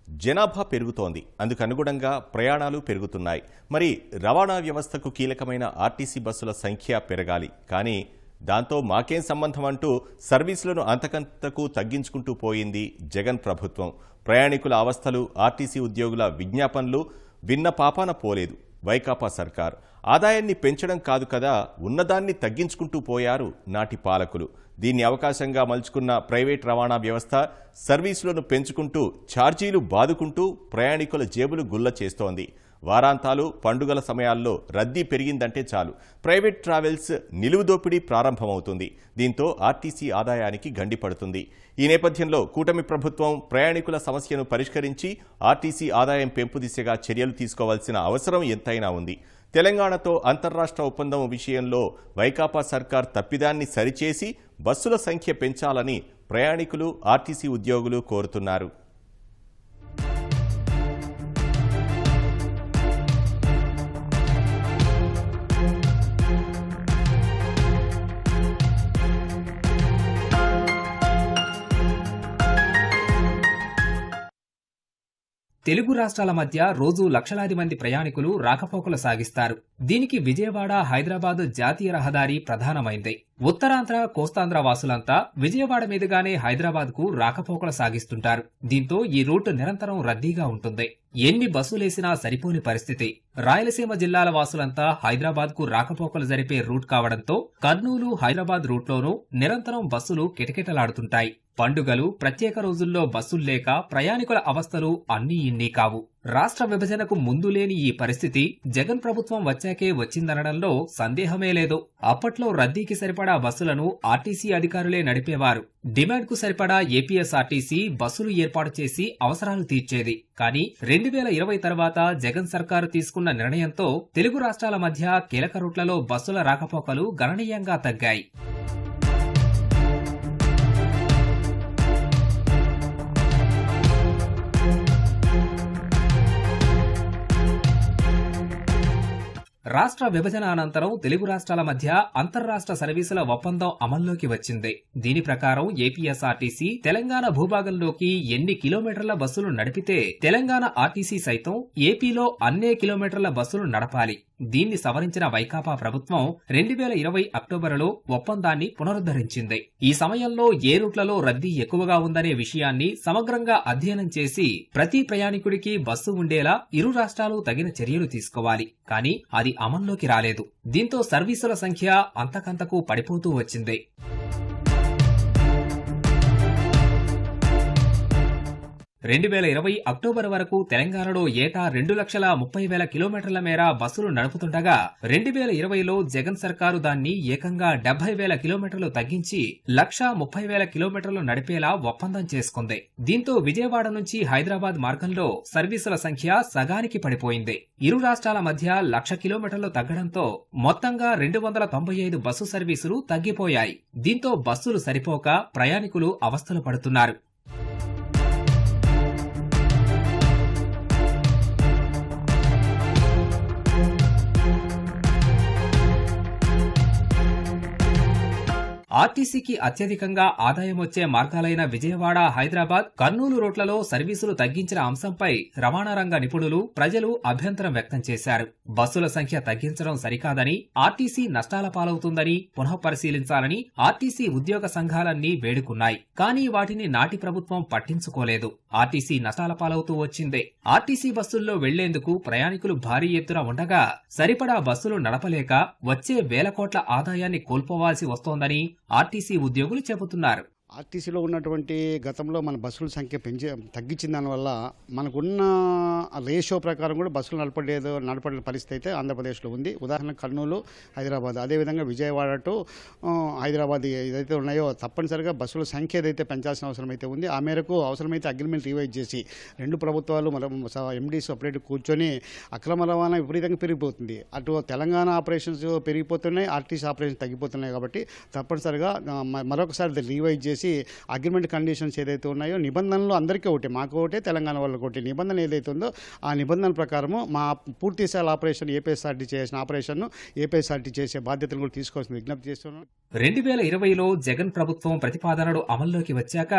జనాభా పెరుగుతోంది. అందుకు అనుగుణంగా ప్రయాణాలు పెరుగుతున్నాయి. మరి రవాణా వ్యవస్థకు కీలకమైన ఆర్టీసీ బస్సుల సంఖ్య పెరగాలి. కానీ దాంతో మాకేం సంబంధం అంటూ సర్వీసులను అంతకంతకు తగ్గించుకుంటూ పోయింది జగన్ ప్రభుత్వం. ప్రయాణికుల అవస్థలు, ఆర్టీసీ ఉద్యోగుల విజ్ఞాపనలు విన్న పాపాన పోలేదు వైకాపా సర్కార్. ఆదాయాన్ని పెంచడం కాదు కదా, ఉన్నదాన్ని తగ్గించుకుంటూ పోయారు నాటి పాలకులు. దీన్ని అవకాశంగా మలుచుకున్న ప్రైవేట్ రవాణా వ్యవస్థ సర్వీసులను పెంచుకుంటూ ఛార్జీలు బాదుకుంటూ ప్రయాణికుల జేబులు గుల్ల చేస్తోంది. వారాంతాలు, పండుగల సమయాల్లో రద్దీ పెరిగిందంటే చాలు ప్రైవేట్ ట్రావెల్స్ నిలువుదోపిడీ ప్రారంభమవుతుంది. దీంతో ఆర్టీసీ ఆదాయానికి గండి పడుతుంది. ఈ నేపథ్యంలో కూటమి ప్రభుత్వం ప్రయాణికుల సమస్యను పరిష్కరించి ఆర్టీసీ ఆదాయం పెంపు దిశగా చర్యలు తీసుకోవాల్సిన అవసరం ఎంతైనా ఉంది. తెలంగాణతో అంతర్రాష్ట్ర ఒప్పందం విషయంలో వైకాపా సర్కార్ తప్పిదాన్ని సరిచేసి బస్సుల సంఖ్య పెంచాలని ప్రయాణికులు, ఆర్టీసీ ఉద్యోగులు కోరుతున్నారు. తెలుగు రాష్ట్రాల మధ్య రోజు లక్షలాది మంది ప్రయాణికులు రాకపోకలు సాగిస్తారు. దీనికి విజయవాడ, హైదరాబాద్ జాతీయ రహదారి ప్రధానమైంది. ఉత్తరాంధ్ర, కోస్తాంధ్ర వాసులంతా విజయవాడ మీదుగానే హైదరాబాద్ కు రాకపోకలు సాగిస్తుంటారు. దీంతో ఈ రూట్ నిరంతరం రద్దీగా ఉంటుంది. ఎన్ని బస్సులేసినా సరిపోని పరిస్థితి. రాయలసీమ జిల్లాల వాసులంతా హైదరాబాద్ కు రాకపోకలు జరిపే రూట్ కావడంతో కర్నూలు, హైదరాబాద్ రూట్లోనూ నిరంతరం బస్సులు కిటకిటలాడుతుంటాయి. పండుగలు, ప్రత్యేక రోజుల్లో బస్సులు లేక ప్రయాణికుల అవస్థలు అన్నీ ఇన్నీ కావు. రాష్ట్ర విభజనకు ముందు లేని ఈ పరిస్థితి జగన్ ప్రభుత్వం వచ్చాకే వచ్చిందనడంలో సందేహమే లేదు. అప్పట్లో రద్దీకి సరిపడా బస్సులను ఆర్టీసీ అధికారులే నడిపేవారు. డిమాండ్కు సరిపడా ఏపీఎస్ఆర్టీసీ బస్సులు ఏర్పాటు చేసి అవసరాలు తీర్చేది. కానీ 2020 తర్వాత జగన్ సర్కారు తీసుకున్న నిర్ణయంతో తెలుగు రాష్ట్రాల మధ్య కీలక రూట్లలో బస్సుల రాకపోకలు గణనీయంగా తగ్గాయి. రాష్ట్ర విభజన అనంతరం తెలుగు రాష్ట్రాల మధ్య అంతర్రాష్ట్ర సర్వీసుల ఒప్పందం అమల్లోకి వచ్చింది. దీని ప్రకారం ఏపీఎస్ఆర్టీసీ తెలంగాణ భూభాగంలోకి ఎన్ని కిలోమీటర్ల బస్సులు నడిపితే తెలంగాణ ఆర్టీసీ సైతం ఏపీలో అన్నే కిలోమీటర్ల బస్సులు నడపాలి. దీన్ని సవరించిన వైకాపా ప్రభుత్వం 2020 అక్టోబరులో ఒప్పందాన్ని పునరుద్ధరించింది. ఈ సమయంలో ఏ రూట్లలో రద్దీ ఎక్కువగా ఉందనే విషయాన్ని సమగ్రంగా అధ్యయనం చేసి ప్రతి ప్రయాణికుడికి బస్సు ఉండేలా ఇరు రాష్ట్రాలు తగిన చర్యలు తీసుకోవాలి. కానీ అది అమల్లోకి రాలేదు. దీంతో సర్వీసుల సంఖ్య అంతకంతకు పడిపోతూ వచ్చింది. 2020 అక్టోబర్ వరకు తెలంగాణలో ఏటా 2,30,000 కిలోమీటర్ల మేర బస్సులు నడుపుతుండగా 2020లో జగన్ సర్కారు దాన్ని ఏకంగా 70,000 కిలోమీటర్లు తగ్గించి 1,30,000 కిలోమీటర్లు నడిపేలా ఒప్పందం చేసుకుంది. దీంతో విజయవాడ నుంచి హైదరాబాద్ మార్గంలో సర్వీసుల సంఖ్య సగానికి పడిపోయింది. ఇరు రాష్ట్రాల మధ్య 1,00,000 కిలోమీటర్లు తగ్గడంతో మొత్తంగా 295 బస్సు సర్వీసులు తగ్గిపోయాయి. దీంతో బస్సులు సరిపోక ప్రయాణికులు అవస్థలు పడుతున్నారు. ఆర్టీసీకి అత్యధికంగా ఆదాయం వచ్చే మార్గాలైన విజయవాడ, హైదరాబాద్, కర్నూలు రూట్లలో సర్వీసులు తగ్గించిన అంశంపై రవాణా రంగ నిపుణులు, ప్రజలు అభ్యంతరం వ్యక్తం చేశారు. బస్సుల సంఖ్య తగ్గించడం సరికాదని, ఆర్టీసీ నష్టాల పాలవుతుందని పునఃపరిశీలించాలని ఆర్టీసీ ఉద్యోగ సంఘాలన్నీ వేడుకున్నాయి. కానీ వాటిని నాటి ప్రభుత్వం పట్టించుకోలేదు. ఆర్టీసీ నష్టాల పాలవుతూ వచ్చింది. ఆర్టీసీ బస్సుల్లో వెళ్లేందుకు ప్రయాణికులు భారీ ఎత్తున ఉండగా సరిపడా బస్సులు నడపలేక వచ్చే వేల కోట్ల ఆదాయాన్ని కోల్పోవాల్సి వస్తోందని ఆర్టీసీ ఉద్యోగులు చెబుతున్నారు. ఆర్టీసీలో ఉన్నటువంటి గతంలో మన బస్సుల సంఖ్య తగ్గించిన దానివల్ల మనకున్న రేషియో ప్రకారం కూడా బస్సులు నడపలేని పరిస్థితి అయితే ఆంధ్రప్రదేశ్లో ఉంది. ఉదాహరణ కర్నూలు, హైదరాబాద్, అదేవిధంగా విజయవాడ టు హైదరాబాద్ ఏదైతే ఉన్నాయో తప్పనిసరిగా బస్సుల సంఖ్య ఏదైతే పెంచాల్సిన అవసరం అయితే ఉంది. ఆ మేరకు అవసరమైతే అగ్రిమెంట్ రివైజ్ చేసి రెండు ప్రభుత్వాలు ఎండీ సపరేట్ కూర్చొని అక్రమ రవాణా విపరీతంగా పెరిగిపోతుంది. అటు తెలంగాణ ఆపరేషన్స్ పెరిగిపోతున్నాయి, ఆర్టీసీ ఆపరేషన్స్ తగ్గిపోతున్నాయి. కాబట్టి తప్పనిసరిగా మరొకసారి రివైజ్ చేసి చేసి అగ్రిమెంట్ కండిషన్స్ ఏదైతే ఉన్నాయో నిబంధనలు అందరికీ ఒకటి, మాకు ఒకటే, తెలంగాణ వాళ్ళకి ఒకటి నిబంధన ఏదైతే ఉందో ఆ నిబంధనల ప్రకారము మా పూర్తి స్థాయి ఆపరేషన్ ఏపీఎస్ఆర్టీ చేసిన ఆపరేషన్ను ఏపీఎస్ఆర్టీ చేసే బాధ్యతలు కూడా తీసుకోవాల్సిన విజ్ఞప్తి చేస్తున్నాం. 2020లో జగన్ ప్రభుత్వం ప్రతిపాదనలు అమల్లోకి వచ్చాక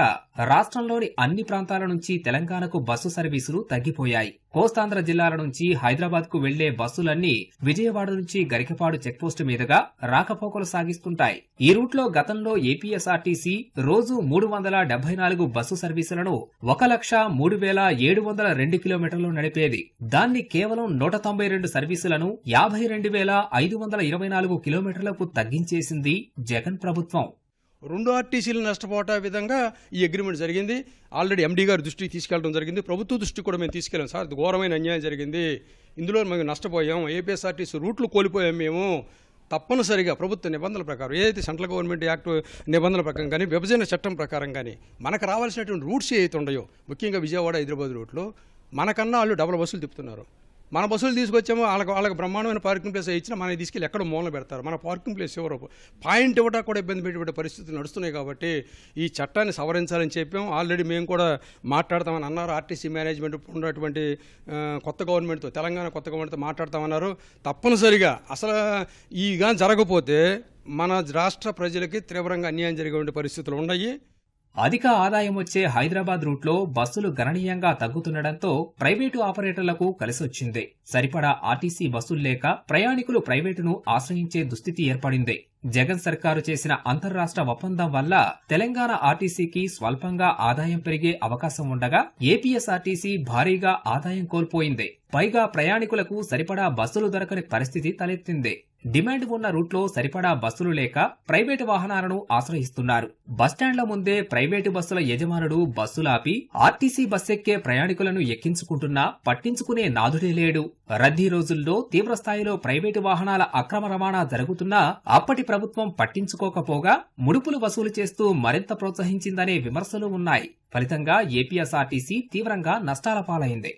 రాష్ట్రంలోని అన్ని ప్రాంతాల నుంచి తెలంగాణకు బస్సు సర్వీసులు తగ్గిపోయాయి. కోస్తాంధ్ర జిల్లాల నుంచి హైదరాబాద్ కు వెళ్లే బస్సులన్నీ విజయవాడ నుంచి గరికపాడు చెక్పోస్టు మీదుగా రాకపోకలు సాగిస్తుంటాయి. ఈ రూట్లో గతంలో ఏపీఎస్ఆర్టీసీ రోజు 374 బస్సు సర్వీసులను 1,03,702 కిలోమీటర్లు నడిపేది. దాన్ని కేవలం 192 సర్వీసులను 52,524 కిలోమీటర్లకు తగ్గించేసింది జగన్ ప్రభుత్వం. 2 ఆర్టీసీలు నష్టపోట విధంగా ఈ అగ్రిమెంట్ జరిగింది. ఆల్రెడీ ఎండీ గారి దృష్టికి తీసుకెళ్ళడం జరిగింది. ప్రభుత్వ దృష్టికి కూడా మేము తీసుకెళ్ళాం. సార్, ఘోరమైన అన్యాయం జరిగింది, ఇందులో మేము నష్టపోయాం, ఏపీఎస్ఆర్టీసీ రూట్లు కోల్పోయాం. మేము తప్పనిసరిగా ప్రభుత్వ నిబంధనల ప్రకారం, ఏదైతే సెంట్రల్ గవర్నమెంట్ యాక్ట్ నిబంధనల ప్రకారం కానీ, విభజన చట్టం ప్రకారం కానీ మనకు రావాల్సినటువంటి రూట్స్ ఏవైతే ఉన్నాయో, ముఖ్యంగా విజయవాడ హైదరాబాద్ రూట్లో మనకన్నా వాళ్ళు డబుల్ బస్సులు తిప్పుతున్నారు. మన బస్సులు తీసుకొచ్చామో వాళ్ళకి బ్రహ్మాండమైన పార్కింగ్ ప్లేస్ ఇచ్చినా మనకి తీసుకెళ్ళి ఎక్కడ మూలన పెడతారు. మన పార్కింగ్ ప్లేస్ ఎవరో పాయింట్ ఇవ్వటా కూడా ఇబ్బంది పెట్టే పరిస్థితులు నడుస్తున్నాయి. కాబట్టి ఈ చట్టాన్ని సవరించాలని చెప్పాం. ఆల్రెడీ మేము కూడా మాట్లాడతామని అన్నారు. ఆర్టీసీ మేనేజ్మెంట్ ఉన్నటువంటి కొత్త గవర్నమెంట్తో, తెలంగాణ కొత్త గవర్నమెంట్తో మాట్లాడతామన్నారు. తప్పనిసరిగా అసలు ఈ కానీ జరగకపోతే మన రాష్ట్ర ప్రజలకి తీవ్రంగా అన్యాయం జరిగే పరిస్థితులు ఉన్నాయి. అధిక ఆదాయం వచ్చే హైదరాబాద్ రూట్లో బస్సులు గణనీయంగా తగ్గుతుండటంతో ప్రైవేటు ఆపరేటర్లకు కలిసొచ్చింది. సరిపడా ఆర్టీసీ బస్సులు లేక ప్రయాణికులు ప్రైవేటును ఆశ్రయించే దుస్థితి ఏర్పడింది. జగన్ సర్కారు చేసిన అంతర్రాష్ట్ర ఒప్పందం వల్ల తెలంగాణ ఆర్టీసీకి స్వల్పంగా ఆదాయం పెరిగే అవకాశం ఉండగా ఏపీఎస్ఆర్టీసీ భారీగా ఆదాయం కోల్పోయింది. పైగా ప్రయాణికులకు సరిపడా బస్సులు దొరకని పరిస్థితి తలెత్తింది. డిమాండ్ ఉన్న రూట్లో సరిపడా బస్సులు లేక ప్రైవేటు వాహనాలను ఆశ్రయిస్తున్నారు. బస్టాండ్ల ముందే ప్రైవేటు బస్సుల యజమానుడు బస్సులాపి ఆర్టీసీ బస్సెక్కే ప్రయాణికులను ఎక్కించుకుంటున్నా పట్టించుకునే నాదుడే లేడు. రద్దీ రోజుల్లో తీవ్రస్థాయిలో ప్రైవేటు వాహనాల అక్రమ రవాణా జరుగుతున్నా అప్పటి ప్రభుత్వం పట్టించుకోకపోగా ముడుపులు వసూలు చేస్తూ మరింత ప్రోత్సహించిందనే విమర్శలు ఉన్నాయి. ఫలితంగా ఏపీఎస్ఆర్టీసీ తీవ్రంగా నష్టాల పాలైంది.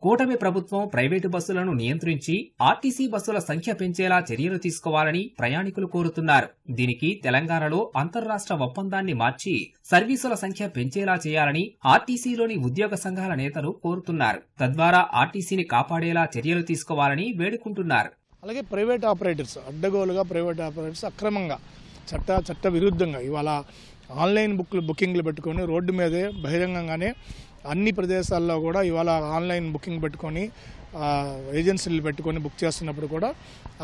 కూటమి ప్రభుత్వం ప్రైవేటు బస్సులను నియంత్రించి ఆర్టీసీ బస్సుల సంఖ్య పెంచేలా చర్యలు తీసుకోవాలని ప్రయాణికులు కోరుతున్నారు. దీనికి తెలంగాణలో అంతర్రాష్ట్ర ఒప్పందాన్ని మార్చి సర్వీసుల సంఖ్య పెంచేలా చేయాలని ఆర్టీసీలోని ఉద్యోగ సంఘాల నేతలు కోరుతున్నారు. తద్వారా ఆర్టీసీని కాపాడేలా చర్యలు తీసుకోవాలని వేడుకుంటున్నారు. అలాగే ప్రైవేట్ ఆపరేటర్స్ అడ్డగోలుగా ప్రైవేట్ ఆపరేటర్స్ అక్రమంగా చట్ట విరుద్ధంగా ఇవాళ ఆన్లైన్ బుకింగ్లు పెట్టుకొని రోడ్డు మీదే బహిరంగంగానే అన్ని ప్రదేశాల్లో కూడా ఇవాళ ఆన్లైన్ బుకింగ్ పెట్టుకొని ఏజెన్సీలు పెట్టుకొని బుక్ చేస్తున్నప్పుడు కూడా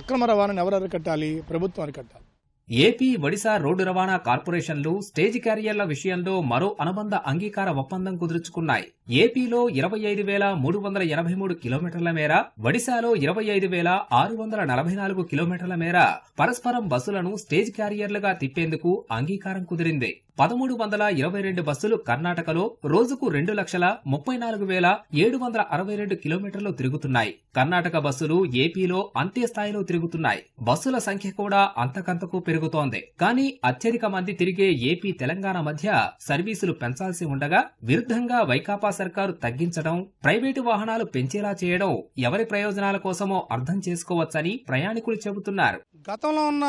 అక్రమ రవాణాను ఎవరు అరికట్టాలి? ప్రభుత్వం అరికట్టాలి. ఏపీ, ఒడిశా రోడ్డు రవాణా కార్పొరేషన్లు స్టేజ్ క్యారియర్ల విషయంలో మరో అనుబంధ అంగీకార ఒప్పందం కుదుర్చుకున్నాయి. ఏపీలో 25,383 కిలోమీటర్ల మేర, ఒడిశాలో 25,644 కిలోమీటర్ల మేర పరస్పరం బస్సులను స్టేజ్ క్యారియర్లుగా తిప్పేందుకు అంగీకారం కుదిరింది. 1,322 బస్సులు కర్ణాటకలో రోజుకు 2,34,762 కిలోమీటర్లు తిరుగుతున్నాయి. కర్ణాటక బస్సులు ఏపీలో అంతే స్థాయిలో తిరుగుతున్నాయి. బస్సుల సంఖ్య కూడా అంతకంతకు పెరుగుతోంది. కానీ అత్యధిక మంది తిరిగే ఏపీ, తెలంగాణ మధ్య సర్వీసులు పెంచాల్సి ఉండగా విరుద్ధంగా వైకాపా సర్కారు తగ్గించడం, ప్రైవేటు వాహనాలు పెంచేలా చేయడం ఎవరి ప్రయోజనాల కోసమో అర్థం చేసుకోవచ్చని ప్రయాణికులు చెబుతున్నారు. గతంలో ఉన్న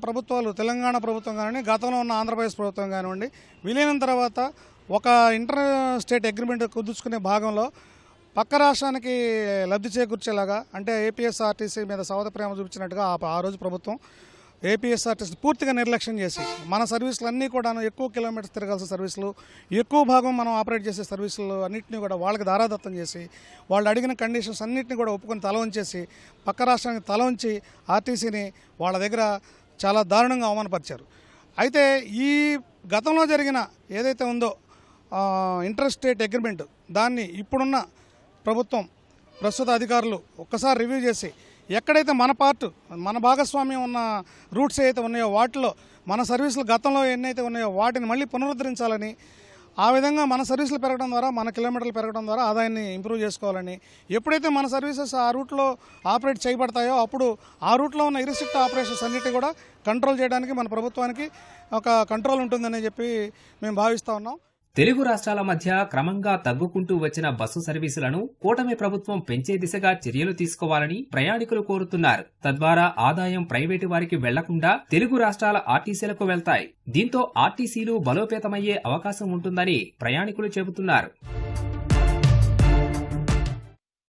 ప్రభుత్వాలు, తెలంగాణ ప్రభుత్వం కానివ్వండి, గతంలో ఉన్న ఆంధ్రప్రదేశ్ ప్రభుత్వం కానివ్వండి, విలీనం తర్వాత ఒక ఇంటర్ స్టేట్ అగ్రిమెంట్ కుదుర్చుకునే భాగంలో పక్క రాష్ట్రానికి లబ్ధి చేకూర్చేలాగా, అంటే ఏపీఎస్ఆర్టీసీ మీద సవత ప్రేమ చూపించినట్టుగా ఆ రోజు ప్రభుత్వం ఏపీఎస్ఆర్టీసీ పూర్తిగా నిర్లక్ష్యం చేసి మన సర్వీసులు అన్నీ కూడా ఎక్కువ కిలోమీటర్స్ తిరగాల్సిన సర్వీసులు, ఎక్కువ భాగం మనం ఆపరేట్ చేసే సర్వీసులు అన్నింటినీ కూడా వాళ్ళకి దారాదత్తం చేసి వాళ్ళు అడిగిన కండిషన్స్ అన్నింటినీ కూడా ఒప్పుకొని తల ఉంచేసి పక్క రాష్ట్రానికి తల ఉంచి ఆర్టీసీని వాళ్ళ దగ్గర చాలా దారుణంగా అవమానపరిచారు. అయితే ఈ గతంలో జరిగిన ఏదైతే ఉందో ఇంటర్ స్టేట్ అగ్రిమెంట్, దాన్ని ఇప్పుడున్న ప్రభుత్వం, ప్రస్తుత అధికారులు ఒక్కసారి రివ్యూ చేసి ఎక్కడైతే మన భాగస్వామ్యం ఉన్న రూట్స్ ఏవైతే ఉన్నాయో వాటిలో మన సర్వీసులు గతంలో ఎన్నైతే ఉన్నాయో వాటిని మళ్ళీ పునరుద్ధరించాలని, ఆ విధంగా మన సర్వీసులు పెరగడం ద్వారా, మన కిలోమీటర్లు పెరగడం ద్వారా ఆదాయాన్ని ఇంప్రూవ్ చేసుకోవాలని, ఎప్పుడైతే మన సర్వీసెస్ ఆ రూట్లో ఆపరేట్ చేయబడతాయో అప్పుడు ఆ రూట్లో ఉన్న ఇరిస్ట్రిక్ట్ ఆపరేషన్స్ అన్నిటి కూడా కంట్రోల్ చేయడానికి మన ప్రభుత్వానికి ఒక కంట్రోల్ ఉంటుందని చెప్పి మేము భావిస్తూ ఉన్నాం. తెలుగు రాష్ట్రాల మధ్య క్రమంగా తగ్గుకుంటూ వచ్చిన బస్సు సర్వీసులను కూటమి ప్రభుత్వం పెంచే దిశగా చర్యలు తీసుకోవాలని ప్రయాణికులు కోరుతున్నారు. తద్వారా ఆదాయం ప్రైవేటు వారికి వెళ్లకుండా తెలుగు రాష్ట్రాల ఆర్టీసీలకు వెళ్తాయి. దీంతో ఆర్టీసీలు బలోపేతమయ్యే అవకాశం ఉంటుందని ప్రయాణికులు చెబుతున్నారు.